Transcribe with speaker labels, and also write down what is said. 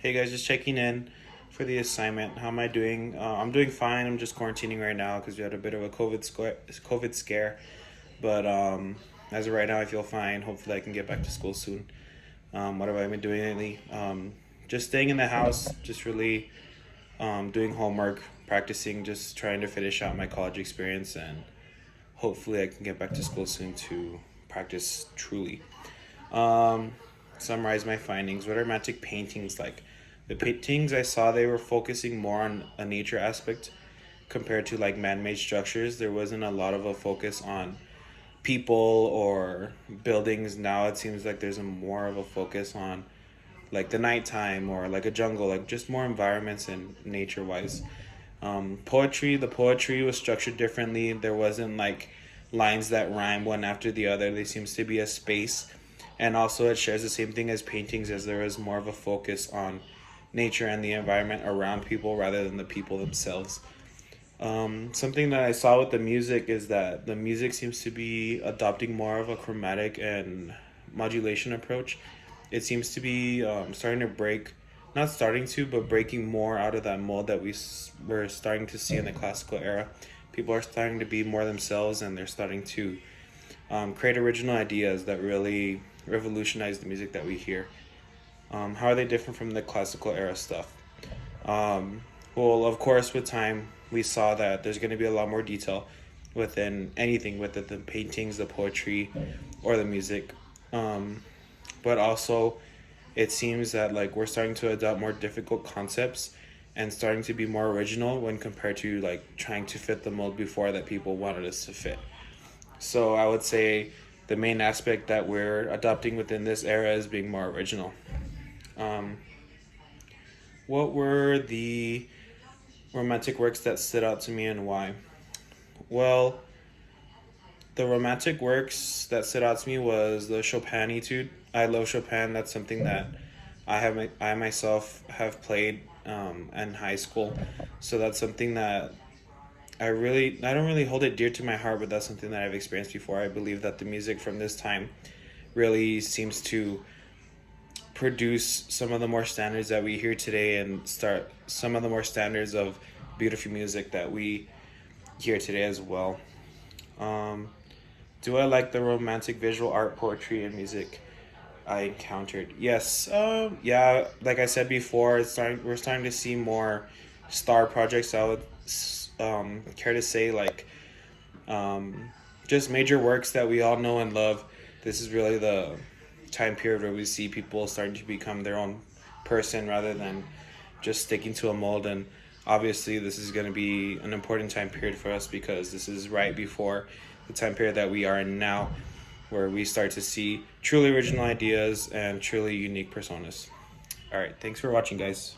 Speaker 1: Hey guys, just checking in for the assignment. How am I doing? I'm doing fine. I'm just quarantining right now because we had a bit of a COVID scare. But as of right now, I feel fine. Hopefully, I can get back to school soon. What have I been doing lately? Just staying in the house, just really doing homework, practicing, just trying to finish out my college experience, and hopefully, I can get back to school soon to practice truly. Um, Summarize my findings. What are romantic paintings like? The paintings I saw, they were focusing more on a nature aspect compared to like man-made structures. There wasn't a lot of a focus on people or buildings. Now it seems like there's a more of a focus on like the nighttime or like a jungle, like just more environments and nature wise. The poetry was structured differently. There wasn't like lines that rhyme one after the other. There seems to be a space, and also it shares the same thing as paintings, as there is more of a focus on nature and the environment around people rather than the people themselves. Something that I saw with the music is that the music seems to be adopting more of a chromatic and modulation approach. It seems to be starting to break, not starting to, but breaking more out of that mold that were starting to see in the classical era. People are starting to be more themselves, and they're starting to create original ideas that really revolutionize the music that we hear. How are they different from the classical era stuff? Well, of course, with time, we saw that there's going to be a lot more detail within anything, whether the paintings, the poetry, or the music. Um, but also, it seems that like we're starting to adopt more difficult concepts and starting to be more original when compared to like trying to fit the mold before that people wanted us to fit. So I would say the main aspect that we're adopting within this era is being more original. Um, what were the romantic works that stood out to me and why? Well, the romantic works that stood out to me was the Chopin Etude. I love Chopin. That's something that I myself have played in high school. So that's something that I don't really hold it dear to my heart, but that's something that I've experienced before. I believe that the music from this time really seems to produce some of the more standards that we hear today and start some of the more standards of beautiful music that we hear today as well. Um, do I like the romantic visual art, poetry, and music I encountered? Yes. Yeah. Like I said before, we're starting to see more star projects. I would care to say like um, just major works that we all know and love. This is really the time period where we see people starting to become their own person rather than just sticking to a mold. And obviously, this is going to be an important time period for us because this is right before the time period that we are in now, where we start to see truly original ideas and truly unique personas. All right, thanks for watching, guys.